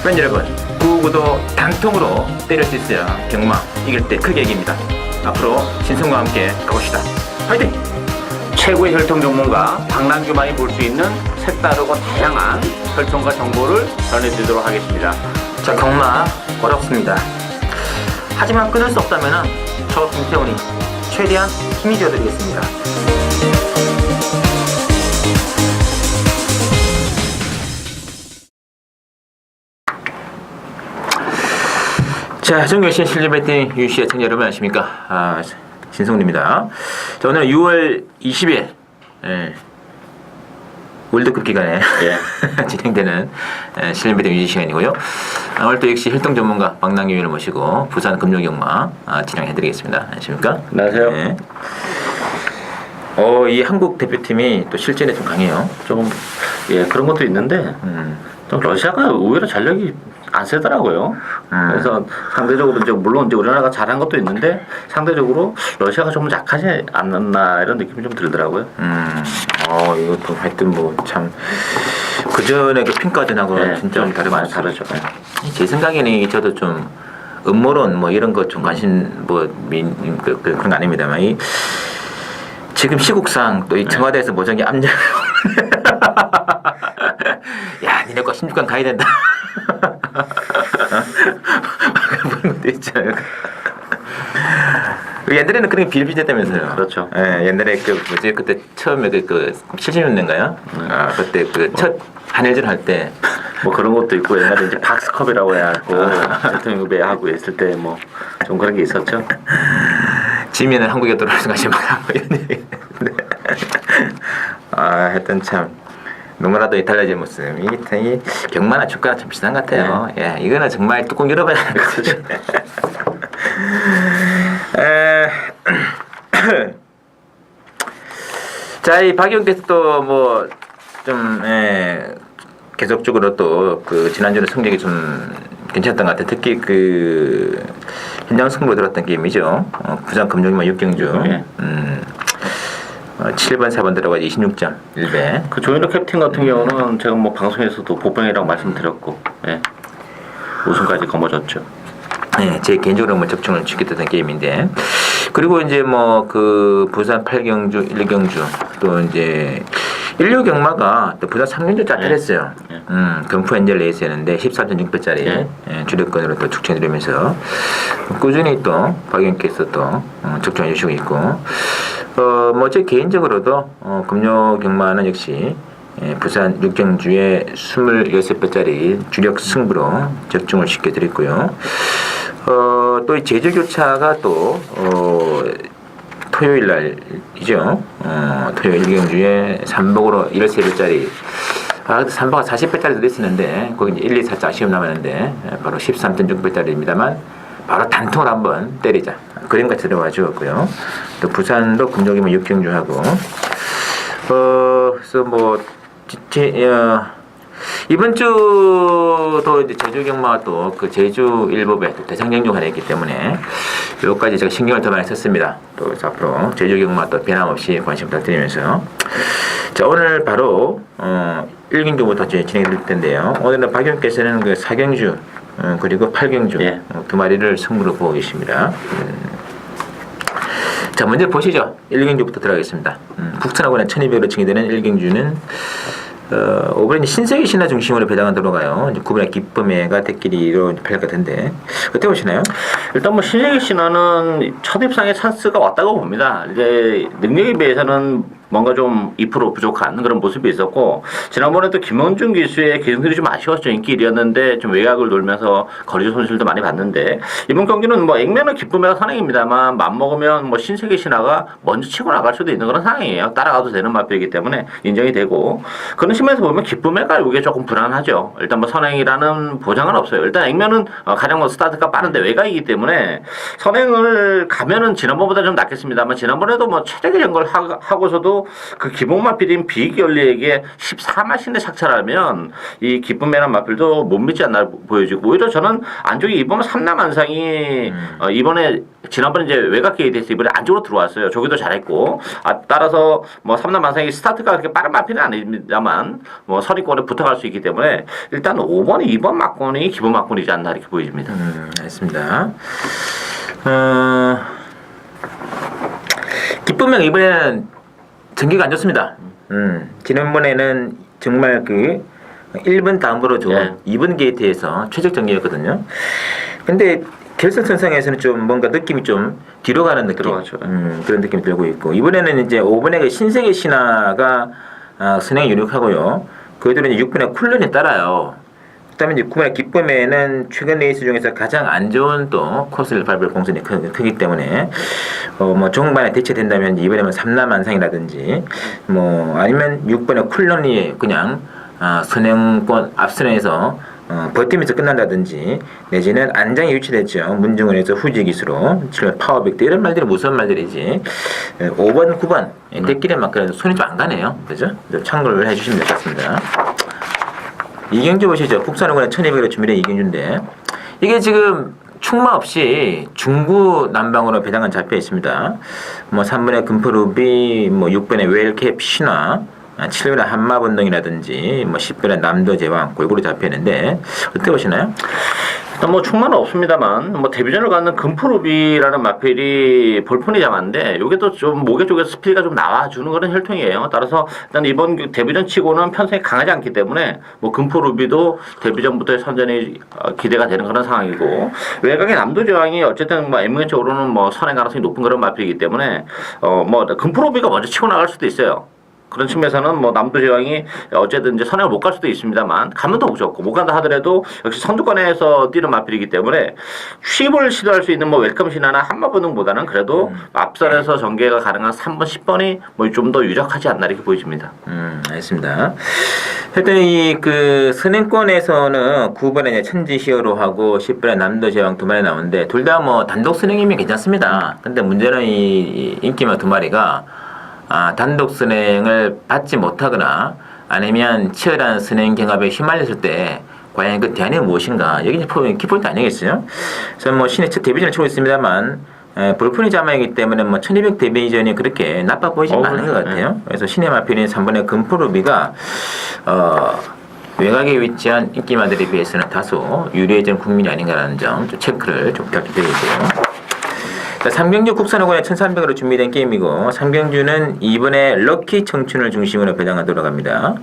팬 여러분, 구구도 단통으로 때릴 수 있어야 경마 이길 때 크게 이깁니다. 앞으로 신성과 함께 가봅시다. 화이팅! 최고의 혈통 전문가 박남규만이 볼 수 있는 색다르고 다양한 혈통과 정보를 전해드리도록 하겠습니다. 자, 경마 어렵습니다. 하지만 끊을 수 없다면 저 김태훈이 최대한 힘이 되어드리겠습니다. 자, 정교신 실리베팅 유시의 청자 여러분 안녕하십니까? 신성훈입니다. 자, 오늘 6월 20일 월드컵 기간에 진행되는 실리베팅 유시 시간이고요. 오늘 또 역시 혈통 전문가 박남규를 모시고 부산 금요경마 진행해드리겠습니다. 안녕하십니까? 안녕하세요. 네. 이 한국 대표팀이 또 실전에 좀 강해요. 조금 그런 것도 있는데 좀 러시아가 의외로 전력이 안 세더라고요. 그래서 상대적으로 이제 물론 이제 우리나라가 잘한 것도 있는데 상대적으로 러시아가 좀 약하지 않았나 이런 느낌이 좀 들더라고요. 이것도 하여튼 뭐 참 그 전에 그 핑까지하고 진짜 좀 많이 다르죠. 제 생각에는 저도 좀 음모론 뭐 이런 거 좀 관심 그런 거 아닙니다만 지금 시국상 또 이 청와대에서 모정이 압력 야 니네 거 16강 가야 된다 그런 것도 있잖아요. 옛날에는 그런 게 비일비재다면서요. 그렇죠. 예, 옛날에 그때 처음에 70년대인가요? 그때 첫 한일전 할 때 뭐 그런 것도 있고 옛날에 이제 박스컵이라고 해갖고 대통령 하고 있을 때 뭐 좀 그런 게 있었죠. 지면은 한국에 돌아오는 것이 많아. 하여튼 참 너무나도 이탈리아의 모습. 이 경마나 축구나 참 비슷한 것 같아요. 예, 이거는 정말 뚜껑 열어봐야 하는 거죠. 자, 이 박 의원께서 또 뭐 좀 계속적으로 또 지난주는 성적이 좀 괜찮았던 것 같아요. 특히 현장 승부로 들었던 게임이죠. 부산 금융만 6경주. 7번 4번 들어가 26점 1배. 그 조현우 캡틴 같은 경우는 제가 뭐 방송에서도 보병이라고 말씀드렸고 우승까지 거머졌죠. 네, 제 개인적으로 뭐 적중을 지켰던 게임인데, 그리고 이제 부산 8경주, 1경주, 또 이제 1류 경마가 또 부산 3경주 짜릿했어요. 금프 엔젤 레이스였는데 13.6배짜리 주력권으로 또 축전해드리면서 꾸준히 또 박영께서 또 적중해 주시고 있고, 제 개인적으로도 금요 경마는 역시 부산 6경주에 26배짜리 주력 승부로 적중을 시켜드렸고요. 또 이 제주교차가 또 토요일 날이죠. 토요일 1경주에 3복으로 13배짜리 3복가 40배짜리 들어있었는데 거기 이제 1, 2, 4자 아쉬움 남았는데 바로 13.6배짜리입니다만 바로 단통을 한번 때리자 그림같이 들어와 주었고요. 또 부산도 금요일이면 6경주하고 그래서 이번 주도 이제 제주 경마가 또 제주 일법에 또 대상경주가 하나 있기 때문에 여기까지 제가 신경을 더 많이 썼습니다. 또 그래서 앞으로 제주 경마 또 변함없이 관심 부탁드리면서 자, 오늘 바로 1경주부터 진행해 드릴 텐데요. 오늘은 박 의원께서는 4경주 그리고 8경주 두 마리를 승부로 보고 계십니다. 자, 먼저 보시죠. 1경주부터 들어가겠습니다. 국산하고는 1200으로 증여되는 1경주는 오브랜드 신세계 신화 중심으로 배당은 들어가요. 이제 구분의 기쁨회가 대끼리로 팔릴 것 같은데 어떻게 보시나요? 일단 신세계 신화는 첫 입상에 찬스가 왔다고 봅니다. 이제 능력에 비해서는 뭔가 좀 2% 부족한 그런 모습이 있었고, 지난번에 또 김원준 기수의 기승들이 좀 아쉬웠죠. 인기 1위였는데 좀 외곽을 돌면서 거리 손실도 많이 봤는데, 이번 경기는 액면은 기쁨회가 선행입니다만 맘먹으면 신세계 신화가 먼저 치고 나갈 수도 있는 그런 상황이에요. 따라가도 되는 마필이기 때문에 인정이 되고, 그런 심에서 보면 기쁨회가 이게 조금 불안하죠. 일단 선행이라는 보장은 없어요. 일단 액면은 가장 스타트가 빠른데 외곽이기 때문에 선행을 가면은 지난번보다 좀 낫겠습니다만, 지난번에도 최적의 연걸 하고서도 하더라도 그 기본 마필인 비익연리에게 14마신의 착찰하면 이 기쁨이라는 마필도 못 믿지 않나 보여지고 오히려 저는 안쪽에 이번 3남안상이 이번에 지난번에 이제 외곽 게이트에서 이번에 안쪽으로 들어왔어요. 저기도 잘했고 따라서 뭐 3남안상이 스타트가 그렇게 빠른 마필은 아닙니다만 뭐 선의권에 붙어갈 수 있기 때문에 일단 5번, 2번 막권이 기본 막권이지 않나 이렇게 보여집니다. 알겠습니다. 기쁨명 이번에는 전기가 안 좋습니다. 지난번에는 정말 그 1번 다음으로 좋은 2번 게이트에서 최적 전기였거든요. 근데 결승선상에서는 좀 뭔가 느낌이 좀 뒤로 가는 느낌, 들어가죠. 그런 느낌이 들고 있고 이번에는 이제 5번에 그 신세계 신화가 선행이 유력하고요. 그들은 이제 6번에 쿨런이 따라요. 그다음에 이제 9번의 기쁨에는 최근 레이스 중에서 가장 안 좋은 또 코스를 밟을 공선이 크기 때문에 뭐 종반에 대체된다면 이번에는 3남안상이라든지 뭐 아니면 6번의 쿨런이 그냥 선행권 앞선에서 버티면서 끝난다든지 내지는 안장이 유치됐죠. 문중원에서 후지 기수로 7번 파워백대 이런 말들이 무서운 말들이지 5번 9번 대길에 막 그래도 손이 좀 안 가네요. 그죠? 참고를 해주시면 될 것 같습니다. 이경주 보시죠. 국산호군의 1200으로 준비된 이경주인데 이게 지금 충마 없이 중구 남방으로 배당은 잡혀 있습니다. 뭐 3번의 금포루비, 뭐 6번의 웰캡 신화, 7번의 한마번동이라든지 뭐 10번의 남도 제왕 골고루 잡혀 있는데 어떻게 보시나요? 일단 뭐 충만은 없습니다만 뭐 데뷔전을 갖는 금프루비라는 마필이 볼폰이 장한데 요게 또 좀 목에 쪽에서 스피드가 좀 나와주는 그런 혈통이에요. 따라서 일단 이번 데뷔전 치고는 편성이 강하지 않기 때문에 뭐 금프루비도 데뷔전부터의 선전이 기대가 되는 그런 상황이고 외곽의 남도 제왕이 어쨌든 뭐 M근적으로는 뭐 선행 가능성이 높은 그런 마필이기 때문에 뭐 금프루비가 먼저 치고 나갈 수도 있어요. 그런 측면에서는 뭐 남도 제왕이 어쨌든 이제 선행을 못 갈 수도 있습니다만 가면 더 무섭고 못 간다 하더라도 역시 선두권에서 뛰는 마필이기 때문에 쉽을 시도할 수 있는 뭐 웰컴 신화나 한마번등보다는 그래도 앞선에서 전개가 가능한 3번, 10번이 뭐 좀 더 유력하지 않나 이렇게 보여집니다. 알겠습니다. 하여튼 이 그 선행권에서는 9번에 천지 히어로하고 10번에 남도 제왕 두 마리 나오는데 둘 다 뭐 단독 선행이면 괜찮습니다. 근데 문제는 이 인기마 두 마리가 단독 선행을 받지 못하거나 아니면 치열한 선행 경합에 휘말렸을 때 과연 그 대안이 무엇인가 여기 이제 키포인트 아니겠어요? 그래서 뭐 신의 첫 데뷔전을 치고 있습니다만 볼폰이 자마이기 때문에 뭐 1200 데뷔전이 그렇게 나빠 보이지는 않은 것 같아요. 그래서 신의 마필인 3번의 금포루비가 외곽에 위치한 인기마들에 비해서는 다소 유리해진 국민이 아닌가라는 점 좀 체크를 좀 부탁드리고요. 삼경주 국산호군의 1300으로 준비된 게임이고 삼경주는 이번에 럭키 청춘을 중심으로 배당을 돌아갑니다.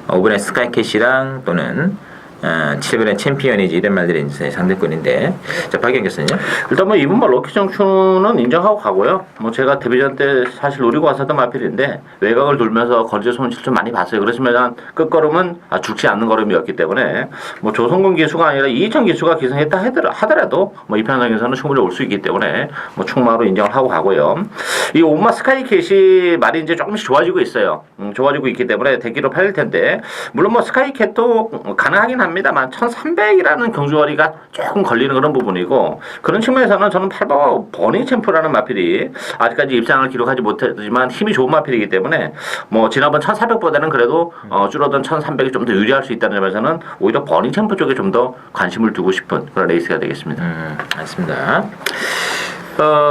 5번에 스카이캐시랑 또는 7번의 챔피언이지 이런 말들이 이제 상대권인데 자 박영 교수님요? 일단 뭐 이번 말 럭키 청춘은 인정하고 가고요. 뭐 제가 데뷔전 때 사실 노리고 왔었던 마필인데 외곽을 돌면서 거리제 손실 좀 많이 봤어요. 그렇지만 끝걸음은 죽지 않는 걸음이었기 때문에 뭐 조성근 기수가 아니라 이희천 기수가 기승했다 하더라도 뭐 이 편성에서는 충분히 올 수 있기 때문에 뭐 충마로 인정을 하고 가고요. 이 온마 스카이캣이 말이 이제 조금씩 좋아지고 있어요. 좋아지고 있기 때문에 대기로 팔릴 텐데 물론 뭐 스카이캣도 가능하긴 합니다만 1300이라는 경주거리가 조금 걸리는 그런 부분이고 그런 측면에서는 저는 8번 버닝 챔프라는 마필이 아직까지 입상을 기록하지 못했지만 힘이 좋은 마필이기 때문에 뭐 지난번 1400보다는 그래도 줄어든 1300이 좀 더 유리할 수 있다는 점에서는 오히려 버닝 챔프 쪽에 좀 더 관심을 두고 싶은 그런 레이스가 되겠습니다. 알겠습니다.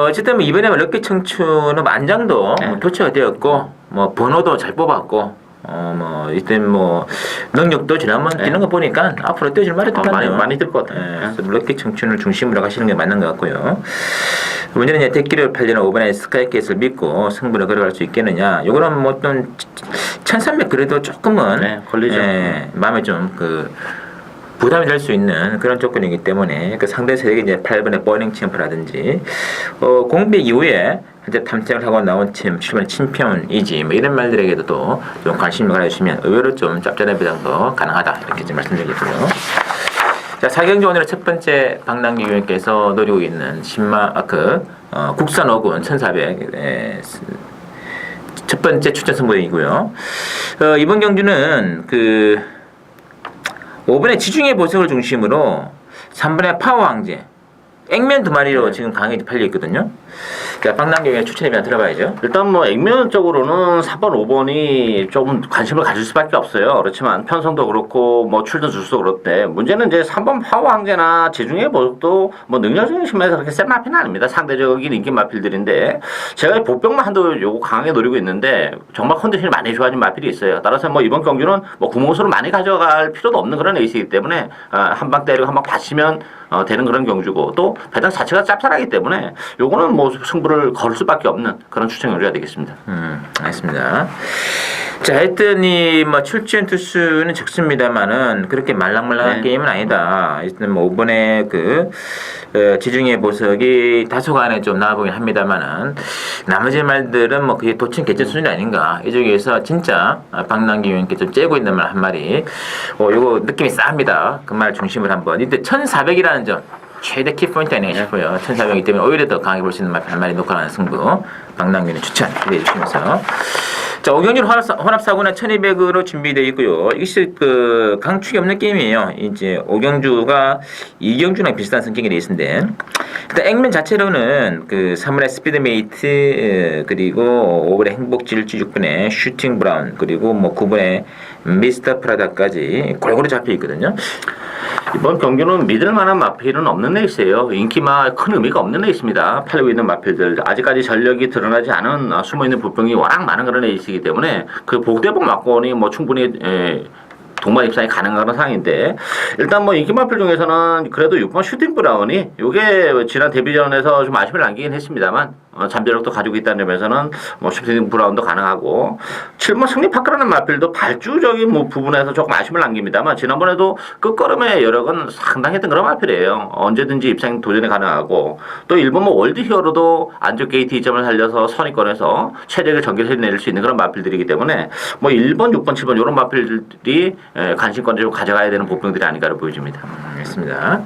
어쨌든 뭐 이번에 럭키 청춘은 만장도 교체가 되었고 뭐 번호도 잘 뽑았고 뭐 이땐 뭐 능력도 지난번 뛰는 거 보니까 앞으로 뛰어줄 말이 더 많이 들 것 같아요. 그래서 럭키 청춘을 중심으로 가시는 게 맞는 것 같고요. 문제는 이제 대기를 팔리는 5번에 스카이캐슬 믿고 승부를 걸어갈 수 있겠느냐. 요거는 뭐 좀 1300 그래도 조금은 걸리죠. 마음에 좀 그 부담이 될 수 있는 그런 조건이기 때문에 그 상대 세력이 이제 8번의 버닝 챔프라든지 공백 이후에 현재 탐색을 하고 나온 팀 7번의 침평이지 뭐 이런 말들에게도 또 좀 관심을 가져주시면 의외로 좀 짭짤한 배당도 가능하다 이렇게 좀 말씀드리겠고요. 자, 사경주 오늘의 첫 번째 방랑기 위원께서 노리고 있는 국산 어군 1400 첫 번째 추천 선보이고요. 이번 경주는 그 5번의 지중해 보석을 중심으로 3번의 파워 황제 액면 두 마리로 네. 지금 강하게 팔려 있거든요. 자, 박남경의 추천이면 들어봐야죠. 일단 뭐 액면적으로는 4번, 5번이 조금 관심을 가질 수밖에 없어요. 그렇지만 편성도 그렇고 뭐 출전 주수도 그렇대. 문제는 이제 3번 파워 항제나 지중해 보석도 뭐 능력적인 측면에서 그렇게 센 마필은 아닙니다. 상대적인 인기 마필들인데 제가 복병만 한도 요거 강하게 노리고 있는데 정말 컨디션이 많이 좋아진 마필이 있어요. 따라서 뭐 이번 경기는 뭐 구멍수를 많이 가져갈 필요도 없는 그런 에이스이기 때문에 한 방 때리고 한 방 받치면 되는 그런 경주고 또 배당 자체가 짭짤하기 때문에 요거는 뭐 승부를 걸 수밖에 없는 그런 추천 경주가 되겠습니다. 알겠습니다. 자, 하여튼 이뭐 출전 투수는 적습니다만은 그렇게 말랑말랑한 네. 게임은 아니다. 일단 뭐 이번에 그 지중해 보석이 다소간에 좀 나와보긴 합니다만은 나머지 말들은 뭐 그게 도친 개체 수준이 아닌가. 이 중에서 진짜 박남기 의원께 좀 째고 있는 말 한 마리. 요거 느낌이 싸합니다. 그 말 중심을 한번. 이때 1400이라는 점. 최대 키포인트 아닌가 싶어요. 1400이기 때문에 오히려 더 강하게 볼 수 있는 말 한 마리 놓고 가는 승부. 박남기는 추천 기대해 주시면서. 자, 오경준 혼합사고는 1200으로 준비되어 있고요. 이것이 그 강축이 없는 게임이에요. 이제 오경주가 이경주랑 비슷한 성격의 레이스인데, 일단 액면 자체로는 그 3분의 스피드메이트 그리고 5분의 행복질주 6분의 슈팅 브라운 그리고 뭐 9분의 미스터 프라다까지 골고루 잡혀 있거든요. 이번 경기는 믿을 만한 마필은 없는 레이스예요. 인기만 큰 의미가 없는 레이스입니다. 팔고 있는 마필들 아직까지 전력이 드러나지 않은 숨어있는 부병이 워낙 많은 그런 레이스이기 때문에 그 복대복 막권이 뭐 충분히 동반 입상이 가능한 그런 상황인데 일단 뭐 인기 마필 중에서는 그래도 6번 슈팅 브라운이 요게 지난 데뷔전에서 좀 아쉬움을 남기긴 했습니다만 잠재력도 가지고 있다는 점에서는 뭐 슈팅 브라운도 가능하고 7번 승리 파크라는 마필도 발주적인 뭐 부분에서 조금 아쉬움을 남깁니다만 지난번에도 끝걸음의 여력은 상당했던 그런 마필이에요. 언제든지 입상 도전이 가능하고 또 일본 뭐 월드 히어로도 안쪽 게이트 2점을 살려서 선의권에서 최적의 전기를 해낼 수 있는 그런 마필들이기 때문에 뭐 1번, 6번, 7번 이런 마필들이 관심권을 좀 가져가야 되는 복병들이 아닌가로 보여집니다. 알겠습니다.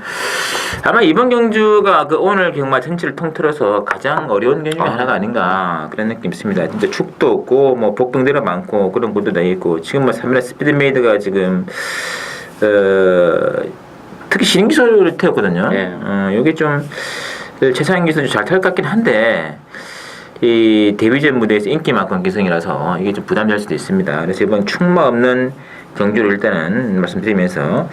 아마 이번 경주가 그 오늘 경마 전체를 통틀어서 가장 어려운 경주 중에 하나가 아닌가 그런 느낌이 있습니다. 진짜 축도 없고 뭐 복병들이 많고 그런 구도도 있고 지금 뭐 3분의 스피드메이드가 지금 특히 신기술을 태웠거든요. 네. 여기 좀 최상위 기술이 잘 탈 것 같긴 한데 이 데뷔전 무대에서 인기만큼 기성이라서 이게 좀 부담될 수도 있습니다. 그래서 이번 축마 없는 경주를 일단은 말씀드리면서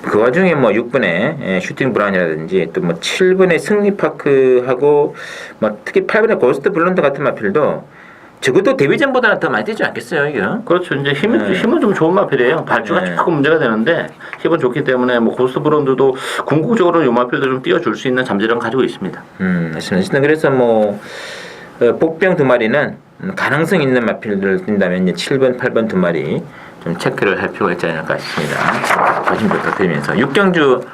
그 와중에 뭐 6분의 슈팅 브라운이라든지 또 뭐 7분의 승리파크하고 뭐 특히 8분의 고스트 블론드 같은 마필도 적어도 데뷔전보다는 더 많이 뛰지 않겠어요, 이게? 그렇죠. 이제 힘은 좀 좋은 마필이에요. 발주가 네. 조금 문제가 되는데 힘은 좋기 때문에 뭐 고스트 브론드도 궁극적으로 이 마필도 좀 띄워줄 수 있는 잠재력을 가지고 있습니다. 맞습니다. 그래서 뭐 복병 두 마리는 가능성 있는 마필들을 뛴다면 이제 7번, 8번 두 마리 좀 체크를 할 필요가 있지 않을까 싶습니다. 관심 부탁드리면서 6경주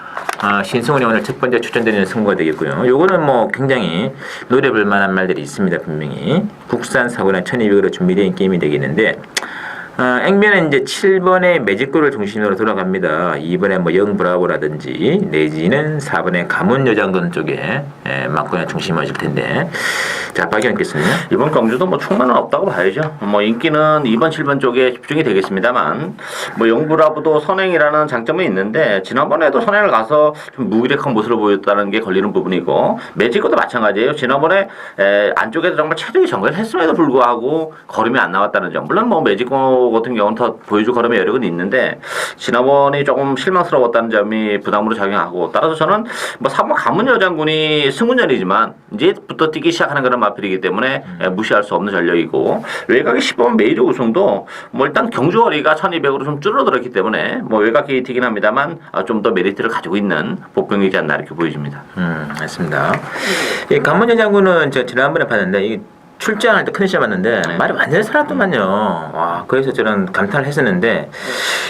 신승훈이 오늘 첫 번째 추천드리는 승부가 되겠고요. 요거는 뭐 굉장히 노려볼 만한 말들이 있습니다. 분명히 국산 사고는 1200으로 준비된 게임이 되겠는데 액면은 이제 7번의 매직골을 중심으로 돌아갑니다. 2번에 뭐 영브라보라든지 내지는 4번의 가문여장군 쪽에 막고나 중심을 하실 텐데 자, 박 의원께서는요? 이번 경주도 뭐 충만은 없다고 봐야죠. 뭐 인기는 2번, 7번 쪽에 집중이 되겠습니다만 뭐 영브라보도 선행이라는 장점은 있는데 지난번에도 선행을 가서 좀 무기력한 모습을 보였다는 게 걸리는 부분이고 매직고도 마찬가지예요. 지난번에 안쪽에서 정말 최적의 전개를 했음에도 불구하고 걸음이 안 나왔다는 점. 물론 뭐 매직고 같은 경우는 더 보여줄 걸음의 여력은 있는데 지난번이 조금 실망스러웠다는 점이 부담으로 작용하고 따라서 저는 뭐 3번 가문여장군이 승문전이지만 이제부터 뛰기 시작하는 그런 마필이기 때문에 무시할 수 없는 전력이고 외곽의 10번 메이저 우승도 뭐 일단 경주거리가 1200으로 좀 줄어들었기 때문에 뭐 외곽 게이트이긴 합니다만 좀 더 메리트를 가지고 있는 복병이지 않나 이렇게 보여집니다. 맞습니다. 이 가문여장군은 제가 지난번에 봤는데 이 출장할 때 컨디션 봤는데 말이 완전히 살았더만요. 와, 그래서 저는 감탄을 했었는데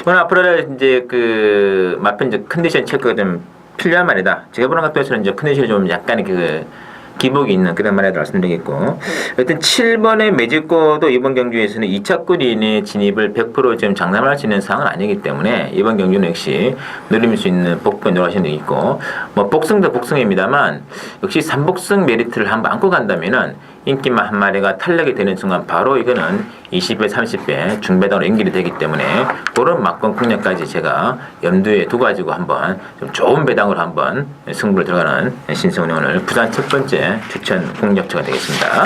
오늘 앞으로 이제 그 마편 이제 컨디션 체크가 좀 필요한 말이다. 제가 보는 각도에서는 이제 컨디션이 좀 약간의 그 기복이 있는 그런 말이라고 말씀드리겠고 하여튼 7번의 매직고도 이번 경주에서는 2차권인의 진입을 100% 지금 장담할 수 있는 상황은 아니기 때문에 이번 경주는 역시 누릴 수 있는 복권 노하시는 게 있고 뭐 복승도 복승입니다만 역시 3복승 메리트를 한번 안고 간다면은 인기마 한 마리가 탄력이 되는 순간 바로 이거는 20배, 30배 중배당으로 연결이 되기 때문에 그런 막권 공략까지 제가 염두에 두가지고 한번 좀 좋은 배당으로 한번 승부를 들어가는 신성훈이 오늘 부산 첫 번째 추천 공략처가 되겠습니다.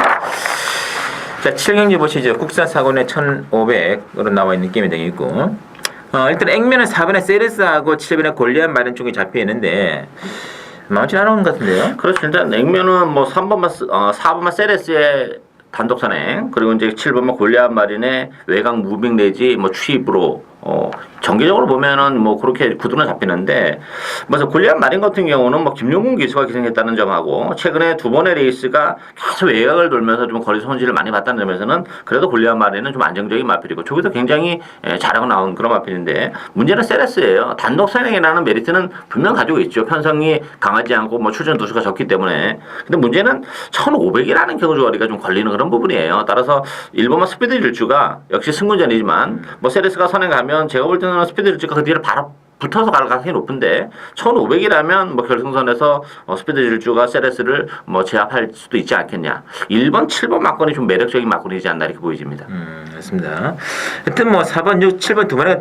자, 7경주 보시죠. 국산 사고는 1,500으로 나와 있는 게임이 되겠고, 일단 액면은 4번에 세레스하고 7번에 골리앗 마련 쪽이 잡혀 있는데, 많지 않은 것 같은데요? 그렇죠. 일단 냉면은 뭐 4번만 세레스의 단독 선행, 그리고 이제 7번만 골리앗 마린의 외곽 무빙 내지 뭐 추입으로 정기적으로 보면은 뭐 그렇게 구도는 잡히는데, 그래서 골리앗 마린 같은 경우는 뭐 김용훈 기수가 기승했다는 점하고 최근에 두 번의 레이스가 계속 외곽을 돌면서 좀 거리 손실을 많이 봤다는 점에서는 그래도 골리앗 마린은 좀 안정적인 마필이고 저기도 굉장히 잘하고 나온 그런 마필인데, 문제는 세레스예요. 단독 선행이라는 메리트는 분명 가지고 있죠. 편성이 강하지 않고 뭐 출전 두수가 적기 때문에. 근데 문제는 1,500이라는 경주거리가 좀 걸리는 그런 부분이에요. 따라서 1번만 스피드 질주가 역시 승군전이지만 뭐 세레스가 선행하면 제가 볼 때는 스피드 질주가 그 뒤를 바로 붙어서 갈 가능성이 높은데 1,500이라면 뭐 결승선에서 스피드 질주가 세레스를 뭐 제압할 수도 있지 않겠냐. 1번, 7번 막건이 좀 매력적인 막건이지 않나 이렇게 보여집니다. 맞습니다. 하여튼 뭐 4번, 6, 7번 두 마리가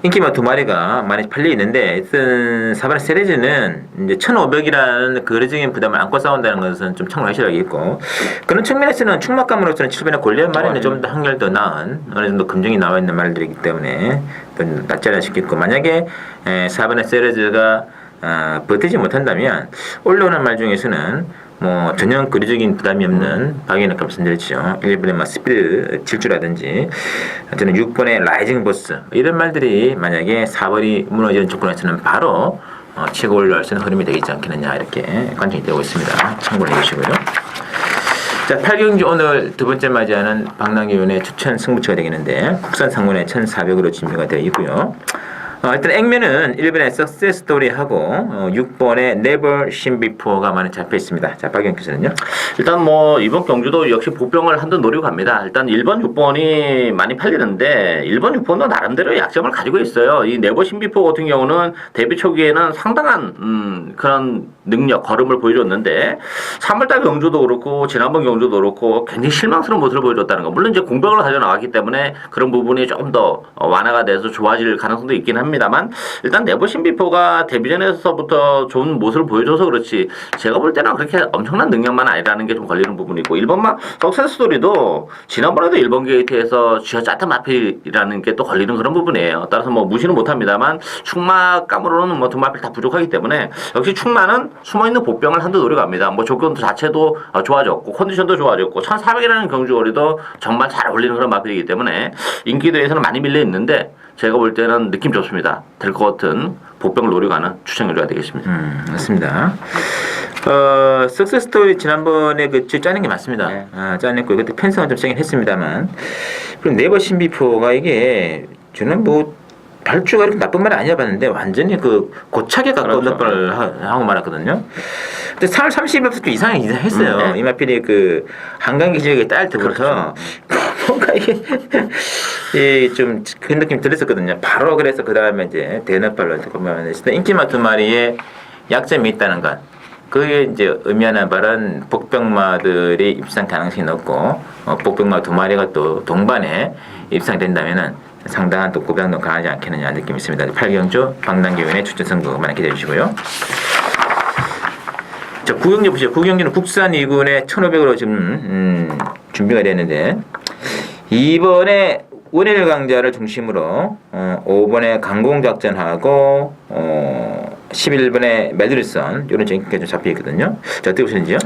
인기마 두 마리가 많이 팔려 있는데, 하여튼 4번의 세레즈는 이제 1,500이라는 거리적인 부담을 안고 싸운다는 것은 좀 참고하시라겠고, 그런 측면에서는 충막감으로서는 7번의 골리앗 마리는 좀 더 확률 더 나은 어느 정도 검증이 나와 있는 말들이기 때문에 낫지 않아 싶겠고, 만약에 4번의 세레즈가 버티지 못한다면 올라오는 말 중에서는 뭐 전혀 거리적인 부담이 없는 방해는 말씀드렸죠. 1번의 뭐 스피드 질주라든지 저는 6번의 라이징 버스 이런 말들이 만약에 4번이 무너지는 조건에서는 바로 치고 올라올 수 있는 흐름이 되겠지 않겠느냐 이렇게 관측이 되고 있습니다. 참고를 해주시고요. 자, 8경주 오늘 두 번째 맞이하는 박남규의 추천 승부처가 되겠는데, 국산 상권에 1,400으로 준비가 되어 있고요. 일단 액면은 1번의 석세스 스토리하고 6번의 Never Seen Before가 많이 잡혀 있습니다. 자, 박영 교수는요? 일단 뭐 이번 경주도 역시 보병을 한듯 노리고 갑니다. 일단 1번, 6번이 많이 팔리는데 1번, 6번도 나름대로 약점을 가지고 있어요. 이 네버 신비포 같은 경우는 데뷔 초기에는 상당한 그런 능력, 걸음을 보여줬는데 3월달 경주도 그렇고 지난번 경주도 그렇고 굉장히 실망스러운 모습을 보여줬다는 거. 물론 이제 공백을 가져 나왔기 때문에 그런 부분이 조금 더 완화가 돼서 좋아질 가능성도 있긴 합니다만, 일단 네버 신비포가 데뷔전에서부터 좋은 모습을 보여줘서 그렇지 제가 볼 때는 그렇게 엄청난 능력만 아니라는 게 좀 걸리는 부분이고, 1번만 석세스 스토리도 지난번에도 1번 게이트에서 쥐어짰던 마필이라는 게 또 걸리는 그런 부분이에요. 따라서 뭐 무시는 못합니다만 충마감으로는 뭐 두 마필 다 부족하기 때문에 역시 충마는 숨어있는 보병을 한두 노려갑니다. 뭐 조건 자체도 좋아졌고 컨디션도 좋아졌고 1,400이라는 경주거리도 정말 잘 어울리는 그런 마필이기 때문에 인기도에서는 많이 밀려 있는데 제가 볼 때는 느낌 좋습니다. 될 것 같은 보병을 노려가는 추천 경주가 되겠습니다. 맞습니다. 석세스 스토리 지난번에 짜낸 게 맞습니다. 네. 짜냈고 그때 편성은 좀 세긴 했습니다만, 그리고 네버 신비포가 이게 저는 뭐 발주가 이렇게 나쁜 말이 아니라 봤는데 완전히 고착에 가까운 걸 하고 말았거든요. 근데 4월 30일부터 좀 이상하게 했어요. 네. 이마필이 한강기 지역에 딸 때부터 뭔가 이게 좀 그런 느낌이 들었었거든요. 바로 그래서 그 다음에 이제 대너팔로 보면 인기마 두 마리에 약점이 있다는 것. 그게 이제 의미하는 바는 복병마들이 입상 가능성이 높고, 복병마 두 마리가 또 동반에 입상된다면은 상당한 또 고병도 강하지 않겠느냐 느낌이 있습니다. 8경주 박남규의 추천 선거 많이 기대해 주시고요. 자, 9경주 보시죠. 9경주는 국산 2군에 1,500으로 지금 준비가 되는데, 2번에 원일 강자를 중심으로 5번에 강공작전하고 11번에 메드리선 이런 정기가 좀 잡혀 있거든요. 자, 어떻게 보시는지요?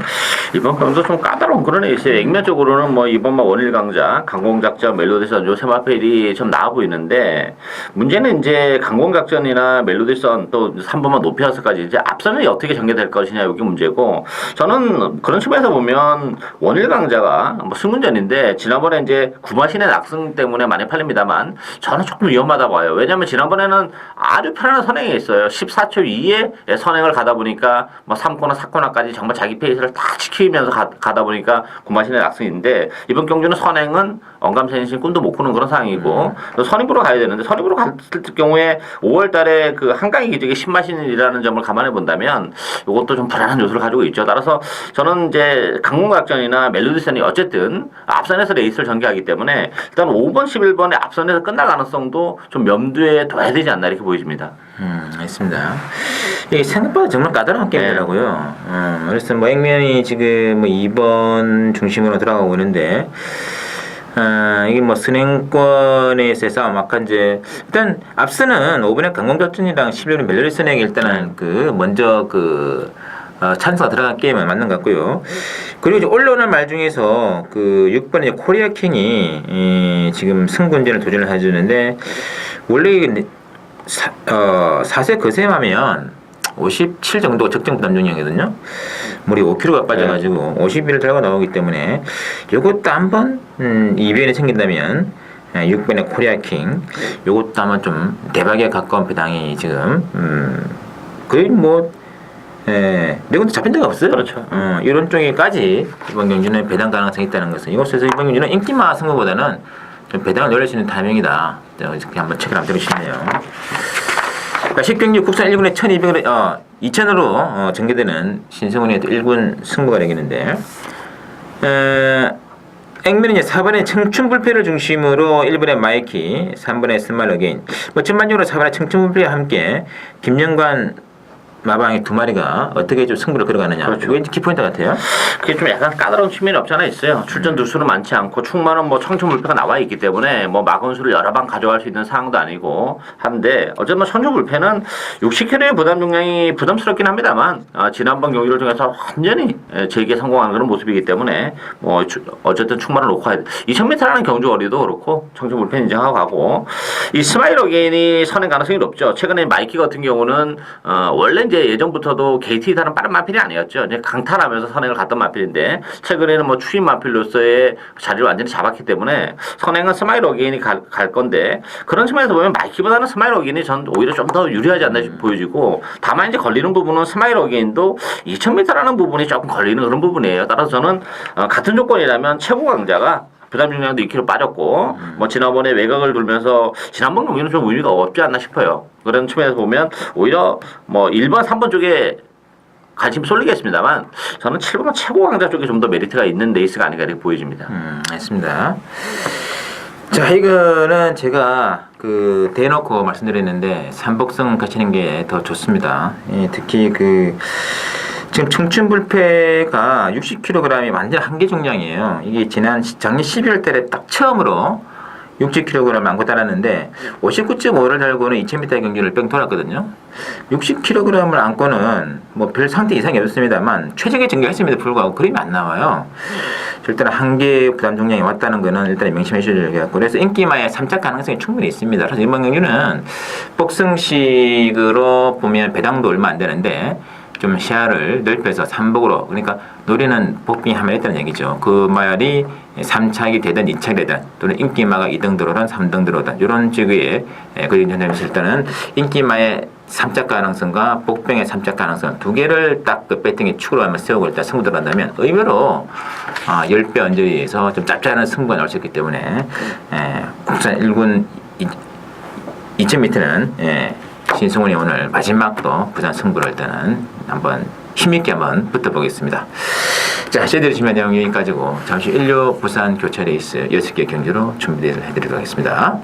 이번 경도 좀 까다로운 그런 애 있어요. 액면적으로는 뭐 이번만 원일 강자, 강공작전, 멜로디선 요 세 마필이 좀 나와 보이는데, 문제는 이제 강공작전이나 멜로디선 또 3번만 높여서까지 이제 앞선이 어떻게 전개될 것이냐 여기 문제고, 저는 그런 측면에서 보면 원일 강자가 뭐 승문전인데 지난번에 이제 구마신의 낙승 때문에 많이 팔립니다만 저는 조금 위험하다고 봐요. 왜냐하면 지난번에는 아주 편안한 선행이 있어요. 14초 이후에 선행을 가다 보니까 뭐 3코너, 4코너까지 정말 자기 페이스를 다 지키면서 가다 보니까 구마신의 낙승인데 이번 경주는 선행은 언감생신 꿈도 못 꾸는 그런 상황이고 선입으로 가야 되는데 선입으로 갔을 경우에 5월 달에 그 한강이 기적의 신마신이라는 점을 감안해 본다면 이것도 좀 불안한 요소를 가지고 있죠. 따라서 저는 이제 강문각전이나 멜로디선이 어쨌든 앞선에서 레이스를 전개하기 때문에 일단 5번, 11번에 앞선에서 끝날 가능성도 좀 염두에 둬야 되지 않나 이렇게 보여집니다. 알겠습니다. 이게 생각보다 정말 까다로운 게임이더라고요. 그래서 뭐 액면이 지금 뭐 2번 중심으로 들어가고 있는데, 이게 뭐 선행권에서의 싸움, 아까 이제, 일단 앞서는 5번의 강공작전이랑 11번의 멜로디 선행이 일단은 먼저 찬스가 들어간 게임은 맞는 것 같고요. 그리고 이제 올라오는 말 중에서 6번의 이제 코리아 킹이 지금 승군전을 도전을 해주는데, 원래 4세 거셈하면 57 정도 적정 부담 중이거든요. 물이 5kg가 빠져가지고 51을 들어가 나오기 때문에 이것도 한번 이변이 생긴다면 6번의 코리아킹 이것도 한번 좀 대박에 가까운 배당이 지금 거의 뭐 내건도 잡힌 데가 없어요. 그렇죠. 이런 쪽에까지 이번 경주는 배당 가능성이 있다는 것은 이것에서 이번 경주는 인기마 승부보다는 좀 배당을 노릴 수 있는 타이밍이다. 이렇게 한번 책을 한번 드리시네요. 10경주 국산 1군에 2,000으로 전개되는 신성훈의 1군 승부가 되겠는데, 액면은 이제 4번의 청춘불패를 중심으로 1번의 마이키, 3번의 스마일 어게인. 뭐 전반적으로 4번의 청춘불패와 함께 김영관 마방의 두 마리가 어떻게 좀 승부를 걸어가느냐. 그렇죠. 이게 키포인트 같아요. 그게 좀 약간 까다로운 측면이 없지 않아 있어요. 출전 두수는 많지 않고 충만은 뭐 청춘불패가 나와 있기 때문에 뭐 마건수를 여러 방 가져갈 수 있는 상황도 아니고 한데 어쨌든 뭐 청춘불패는 60kg의 부담 중량이 부담스럽긴 합니다만 지난번 경기를 통해서 완전히 재기에 성공하는 그런 모습이기 때문에 뭐 어쨌든 충만을 놓고 가야 돼. 2000m라는 경주거리도 그렇고 청춘불패 인정하고 가고 이 스마일 어게인이 선행 가능성이 높죠. 최근에 마이키 같은 경우는 원래 이제 예전부터도 KT 다른 빠른 마필이 아니었죠. 이제 강탈하면서 선행을 갔던 마필인데 최근에는 뭐 추임 마필로서의 자리를 완전히 잡았기 때문에 선행은 스마일 어게인이 갈 건데 그런 측면에서 보면 마이키보다는 스마일 어게인이 전 오히려 좀 더 유리하지 않나 보여지고 다만 이제 걸리는 부분은 스마일 어게인도 2000m라는 부분이 조금 걸리는 그런 부분이에요. 따라서 저는 같은 조건이라면 최고 강자가 부담 중량도 2kg 빠졌고 뭐 지난번에 외곽을 돌면서 지난번 경기는 좀 의미가 없지 않나 싶어요. 그런 측면에서 보면 오히려 뭐 1번, 3번 쪽에 관심 쏠리겠습니다만 저는 7번 최고 강자 쪽에 좀 더 메리트가 있는 레이스가 아닌가 이렇게 보여집니다. 알겠습니다. 자, 이거는 제가 대놓고 말씀드렸는데 삼복성 가시는 게 더 좋습니다. 특히 지금 청춘불패가 60kg이 완전 한계 중량이에요. 이게 작년 12월 달에 딱 처음으로 60kg을 안고 달았는데 59.5를 달고는 2000m 경기를 뺑 돌았거든요. 60kg을 안고는 뭐 별 상태 이상이 없습니다만 최적의 전개했음에도 불구하고 그림이 안 나와요. 일단 한계 부담 중량이 왔다는 거는 일단 명심해 주셔야 되겠고 그래서 인기마의 3차 가능성이 충분히 있습니다. 그래서 이번 경기는 복승식으로 보면 배당도 얼마 안 되는데 좀 시야를 넓혀서 3복으로 그러니까 노리는 복빙이 하면 있다는 얘기죠. 그 말이 3차기 되든 2차기 되든 또는 인기마가 2등 들어오든 3등 들어오든 이런 쪽에 그리고 일단은 인기마의 3차 가능성과 복병의 3차 가능성 두 개를 딱 배팅의 축으로 하면 세우고 일단 승부 들어간다면 의외로 10배 언저리에서 좀 짭짤한 승부가 나올 수 있기 때문에 국산 1군 2000m는 신승훈이 오늘 마지막도 부산 승부를 일단은 한번 힘있게 한번 붙어보겠습니다. 자, 저희들이 준비한 내용 여기까지고 잠시 16 부산 교차 레이스 6개 경기로 준비를 해드리도록 하겠습니다.